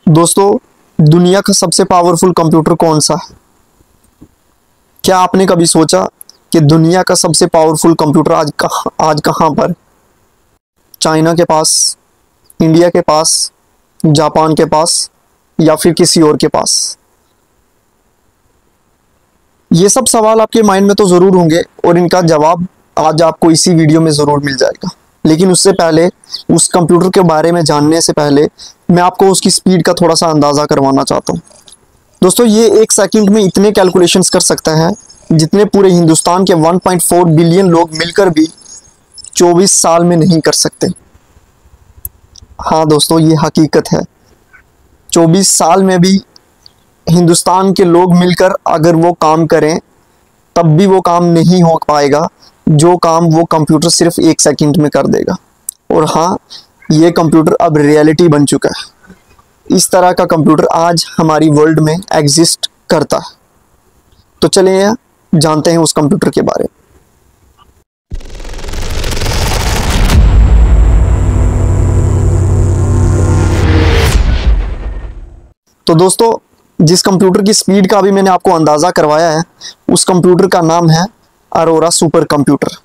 दोस्तों, दुनिया का सबसे पावरफुल कंप्यूटर कौन सा है? क्या आपने कभी सोचा कि दुनिया का सबसे पावरफुल कंप्यूटर आज कहाँ पर? चाइना के पास, इंडिया के पास, जापान के पास या फिर किसी और के पास? ये सब सवाल आपके माइंड में तो ज़रूर होंगे और इनका जवाब आज आपको इसी वीडियो में ज़रूर मिल जाएगा। लेकिन उससे पहले, उस कंप्यूटर के बारे में जानने से पहले मैं आपको उसकी स्पीड का थोड़ा सा अंदाज़ा करवाना चाहता हूँ। दोस्तों, ये एक सेकंड में इतने कैलकुलेशंस कर सकता है जितने पूरे हिंदुस्तान के 1.4 बिलियन लोग मिलकर भी 24 साल में नहीं कर सकते। हाँ दोस्तों, ये हकीकत है। 24 साल में भी हिंदुस्तान के लोग मिलकर अगर वो काम करें तब भी वो काम नहीं हो पाएगा जो काम वो कंप्यूटर सिर्फ एक सेकंड में कर देगा। और हाँ, ये कंप्यूटर अब रियलिटी बन चुका है। इस तरह का कंप्यूटर आज हमारी वर्ल्ड में एग्जिस्ट करता है। तो चलिए जानते हैं उस कंप्यूटर के बारे में। तो दोस्तों, जिस कंप्यूटर की स्पीड का अभी मैंने आपको अंदाज़ा करवाया है, उस कंप्यूटर का नाम है अरोरा सुपर कंप्यूटर।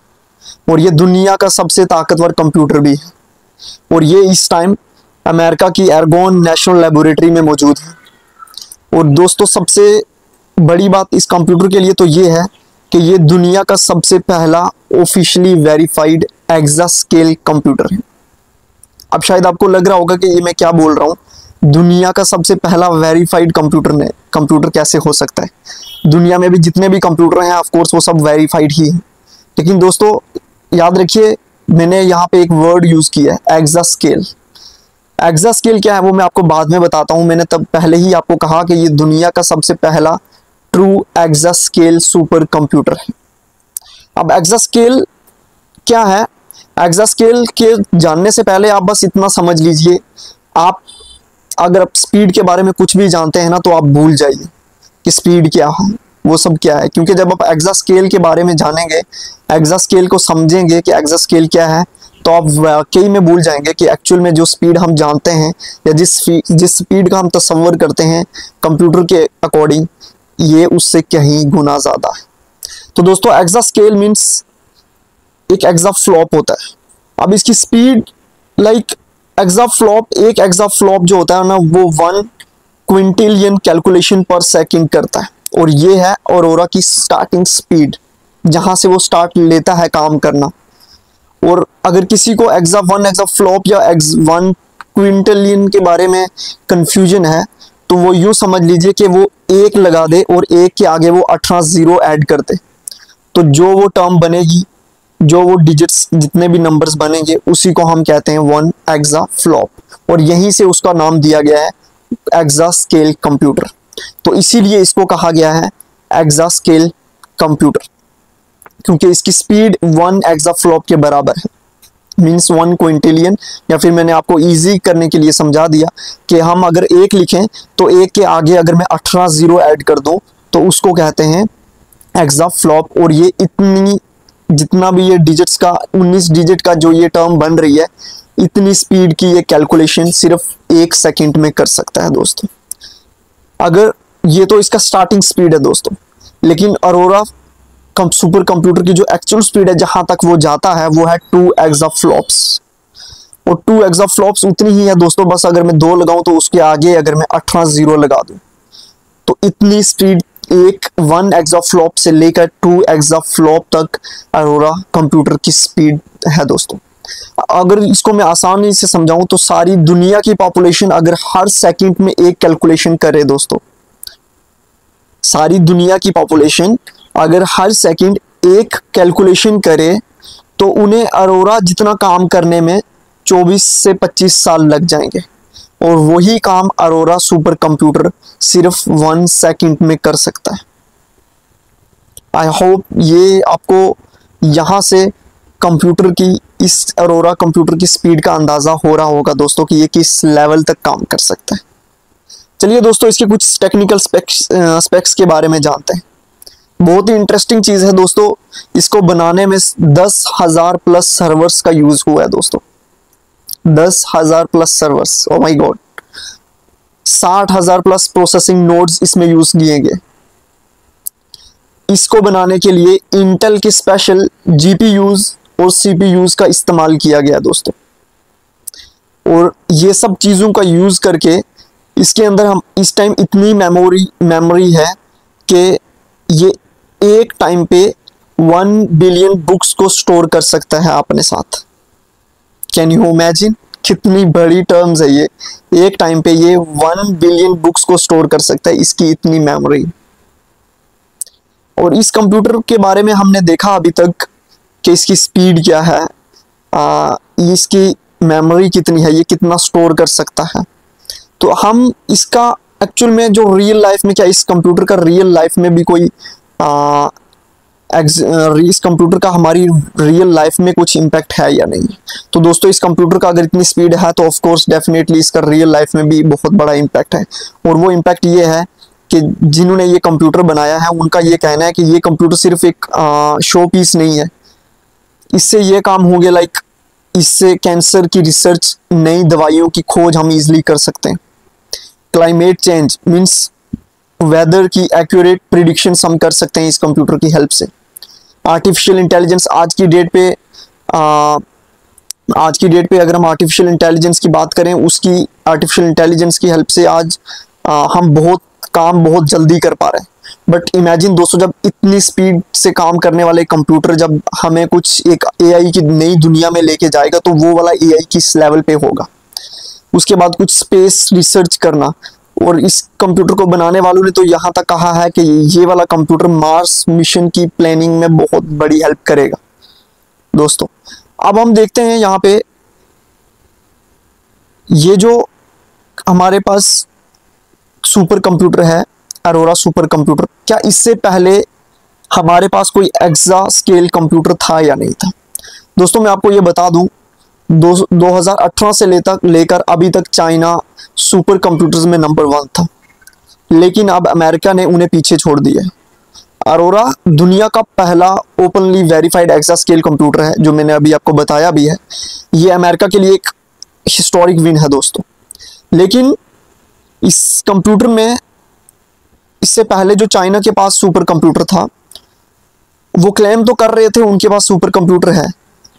और ये दुनिया का सबसे ताकतवर कंप्यूटर भी है। और ये इस टाइम अमेरिका की एर्गोन नेशनल लेबोरेटरी में मौजूद है। और दोस्तों, सबसे बड़ी बात इस कंप्यूटर के लिए तो ये है कि ये दुनिया का सबसे पहला ऑफिशियली वेरीफाइड एक्सास्केल कंप्यूटर है। अब शायद आपको लग रहा होगा कि ये मैं क्या बोल रहा हूँ, दुनिया का सबसे पहला वेरीफाइड कंप्यूटर कैसे हो सकता है? दुनिया में भी जितने भी कंप्यूटर हैं, ऑफ कोर्स वो सब वेरीफाइड ही हैं। लेकिन दोस्तों, याद रखिए, मैंने यहाँ पे एक वर्ड यूज़ किया है, एक्सास्केल। एक्सास्केल क्या है वो मैं आपको बाद में बताता हूँ। मैंने तब पहले ही आपको कहा कि ये दुनिया का सबसे पहला ट्रू एक्सास्केल सुपर कंप्यूटर है। अब एक्सास्केल क्या है? एक्सास्केल के जानने से पहले आप बस इतना समझ लीजिए, आप अगर आप स्पीड के बारे में कुछ भी जानते हैं ना, तो आप भूल जाइए कि स्पीड क्या है, वो सब क्या है। क्योंकि जब आप एक्सास्केल के बारे में जानेंगे, एक्सास्केल को समझेंगे कि एक्सास्केल क्या है, तो आप वाकई में भूल जाएंगे कि एक्चुअल में जो स्पीड हम जानते हैं या जिस स्पीड का हम तस्वर करते हैं कंप्यूटर के अकॉर्डिंग, ये उससे कहीं गुना ज़्यादा है। तो दोस्तों, एक्सास्केल मीन्स एक एक्साफ्लॉप होता है। अब इसकी स्पीड एक एक्साफ्लॉप जो होता है ना, वो 1 क्विंटिलियन कैलकुलेशन पर सेकंड करता है। और ये है अरोरा की स्टार्टिंग स्पीड, जहां से वो स्टार्ट लेता है काम करना। और अगर किसी को एक्साफ्लॉप या 1 क्विंटिलियन के बारे में कंफ्यूजन है, तो वो यूँ समझ लीजिए कि वो 1 लगा दे और 1 के आगे वो 18 जीरो ऐड कर दे। तो जो वो टर्म बनेगी, जो वो डिजिट्स जितने भी नंबर्स बनेंगे, उसी को हम कहते हैं 1 एक्साफ्लॉप। और यहीं से उसका नाम दिया गया है एक्सास्केल कंप्यूटर। तो इसीलिए इसको कहा गया है एक्सास्केल कंप्यूटर, क्योंकि इसकी स्पीड 1 एक्साफ्लॉप के बराबर है, मीन्स 1 क्विंटिलियन। या फिर मैंने आपको इजी करने के लिए समझा दिया कि हम अगर 1 लिखें तो 1 के आगे अगर मैं 18 जीरो ऐड कर दूं तो उसको कहते हैं एक्साफ्लॉप। और ये जितना भी ये डिजिट्स का 19 डिजिट का जो ये टर्म बन रही है, इतनी स्पीड की ये कैलकुलेशन सिर्फ 1 सेकंड में कर सकता है दोस्तों। अगर ये तो इसका स्टार्टिंग स्पीड है दोस्तों, लेकिन अरोरा सुपर कंप्यूटर की जो एक्चुअल स्पीड है, जहां तक वो जाता है, वो है 2 एक्साफ्लॉप्स। और 2 एक्साफ्लॉप्स उतनी ही है दोस्तों, बस अगर मैं 2 लगाऊं तो उसके आगे अगर मैं 18 जीरो लगा दूं, तो इतनी स्पीड 1 एक्साफ्लॉप से लेकर 2 एक्साफ्लॉप तक अरोरा कंप्यूटर की स्पीड है दोस्तों। अगर इसको मैं आसानी से समझाऊं तो सारी दुनिया की पॉपुलेशन अगर हर सेकंड में एक कैलकुलेशन करे दोस्तों, सारी दुनिया की पॉपुलेशन अगर हर सेकंड एक कैलकुलेशन करे, तो उन्हें अरोरा जितना काम करने में 24 से 25 साल लग जाएंगे। और वही काम अरोरा सुपर कंप्यूटर सिर्फ 1 सेकंड में कर सकता है। आई होप ये आपको यहाँ से कंप्यूटर की, इस अरोरा कंप्यूटर की स्पीड का अंदाज़ा हो रहा होगा दोस्तों कि ये किस लेवल तक काम कर सकता है। चलिए दोस्तों, इसके कुछ टेक्निकल स्पेक्स के बारे में जानते हैं। बहुत ही इंटरेस्टिंग चीज़ है दोस्तों, इसको बनाने में 10,000 प्लस सर्वर्स का यूज़ हुआ है दोस्तों। 10,000 plus servers, oh my God. 60,000 plus processing nodes इसमें यूज किए गए। इसको बनाने के लिए इंटेल के स्पेशल जीपीयूज और सीपीयूज का इस्तेमाल किया गया दोस्तों। और ये सब चीज़ों का यूज करके इसके अंदर हम इस टाइम इतनी मेमोरी है कि ये एक टाइम पे 1 बिलियन बुक्स को स्टोर कर सकता है अपने साथ। कैन यू इमेजिन, कितनी बड़ी टर्म्स है ये। एक टाइम पे ये 1 बिलियन बुक्स को स्टोर कर सकता है, इसकी इतनी मेमोरी। और इस कंप्यूटर के बारे में हमने देखा अभी तक कि इसकी स्पीड क्या है, इसकी मेमोरी कितनी है, ये कितना स्टोर कर सकता है। तो हम इसका एक्चुअल में जो रियल लाइफ में, क्या इस कंप्यूटर का रियल लाइफ में भी कोई इस कंप्यूटर का हमारी रियल लाइफ में कुछ इम्पैक्ट है या नहीं। तो दोस्तों इस कंप्यूटर का अगर इतनी स्पीड है तो ऑफ कोर्स डेफिनेटली इसका रियल लाइफ में भी बहुत बड़ा इम्पैक्ट है। और वो इम्पैक्ट ये है कि जिन्होंने ये कंप्यूटर बनाया है उनका ये कहना है कि ये कंप्यूटर सिर्फ एक शो पीस नहीं है, इससे ये काम हो गया लाइक इससे कैंसर की रिसर्च, नई दवाइयों की खोज हम इजीली कर सकते हैं। क्लाइमेट चेंज मीन्स वेदर की एक्यूरेट प्रिडिक्शंस हम कर सकते हैं इस कंप्यूटर की हेल्प से। आर्टिफिशियल इंटेलिजेंस आज की डेट पे अगर हम आर्टिफिशियल इंटेलिजेंस की बात करें, उसकी आर्टिफिशियल इंटेलिजेंस की हेल्प से आज हम बहुत काम बहुत जल्दी कर पा रहे हैं। बट इमेजिन दोस्तों, जब इतनी स्पीड से काम करने वाले कंप्यूटर जब हमें कुछ एक एआई की नई दुनिया में लेके जाएगा तो वो वाला एआई किस लेवल पे होगा। उसके बाद कुछ स्पेस रिसर्च करना, और इस कंप्यूटर को बनाने वालों ने तो यहाँ तक कहा है कि ये वाला कंप्यूटर मार्स मिशन की प्लानिंग में बहुत बड़ी हेल्प करेगा दोस्तों। अब हम देखते हैं यहाँ पे ये जो हमारे पास सुपर कंप्यूटर है, अरोरा सुपर कंप्यूटर, क्या इससे पहले हमारे पास कोई एक्सा स्केल कंप्यूटर था या नहीं था। दोस्तों मैं आपको ये बता दूं, 2018 से लेकर अभी तक चाइना सुपर कंप्यूटर्स में नंबर 1 था, लेकिन अब अमेरिका ने उन्हें पीछे छोड़ दिया है। अरोरा दुनिया का पहला openly verified exascale computer है, जो मैंने अभी आपको बताया भी है। ये अमेरिका के लिए एक हिस्टोरिक विन है दोस्तों। लेकिन इस कंप्यूटर में इससे पहले जो चाइना के पास सुपर कंप्यूटर था, वो क्लेम तो कर रहे थे उनके पास सुपर कंप्यूटर है,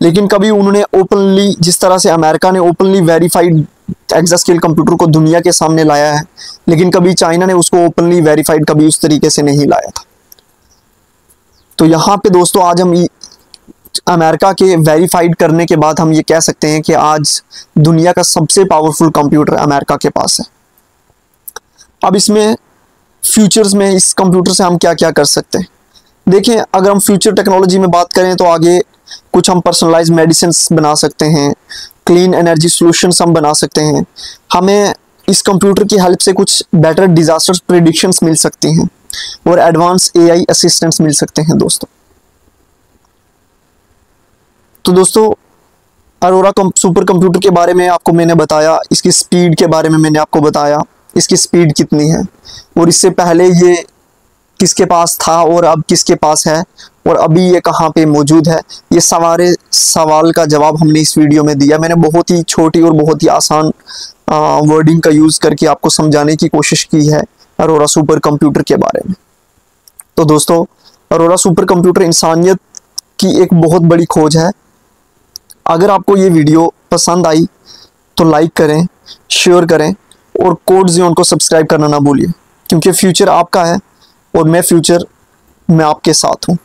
लेकिन कभी उन्होंने ओपनली, जिस तरह से अमेरिका ने ओपनली वेरीफाइड एक्सास्केल कंप्यूटर को दुनिया के सामने लाया है, लेकिन कभी चाइना ने उसको ओपनली वेरीफाइड कभी उस तरीके से नहीं लाया था। तो यहाँ पे दोस्तों आज हम अमेरिका के वेरीफाइड करने के बाद हम ये कह सकते हैं कि आज दुनिया का सबसे पावरफुल कंप्यूटर अमेरिका के पास है। अब इसमें फ्यूचर्स में इस कंप्यूटर से हम क्या क्या कर सकते हैं। देखिए, अगर हम फ्यूचर टेक्नोलॉजी में बात करें तो आगे कुछ हम पर्सनलाइज मेडिसिन बना सकते हैं, क्लीन एनर्जी सॉल्यूशंस हम बना सकते हैं। हमें इस कंप्यूटर की हेल्प से कुछ बेटर डिजास्टर प्रेडिक्शंस मिल सकती हैं और एडवांस एआई असिस्टेंट्स मिल सकते हैं दोस्तों। तो दोस्तों अरोरा सुपर कंप्यूटर के बारे में आपको मैंने बताया, इसकी स्पीड के बारे में मैंने आपको बताया, इसकी स्पीड कितनी है और इससे पहले ये किसके पास था और अब किसके पास है और अभी ये कहाँ पे मौजूद है। ये सारे सवाल का जवाब हमने इस वीडियो में दिया। मैंने बहुत ही छोटी और बहुत ही आसान वर्डिंग का यूज़ करके आपको समझाने की कोशिश की है अरोरा सुपर कंप्यूटर के बारे में। तो दोस्तों अरोरा सुपर कंप्यूटर इंसानियत की एक बहुत बड़ी खोज है। अगर आपको ये वीडियो पसंद आई तो लाइक करें, शेयर करें और कोड ज़ोन को सब्सक्राइब करना ना भूलिए, क्योंकि फ्यूचर आपका है और मैं फ्यूचर में आपके साथ हूँ।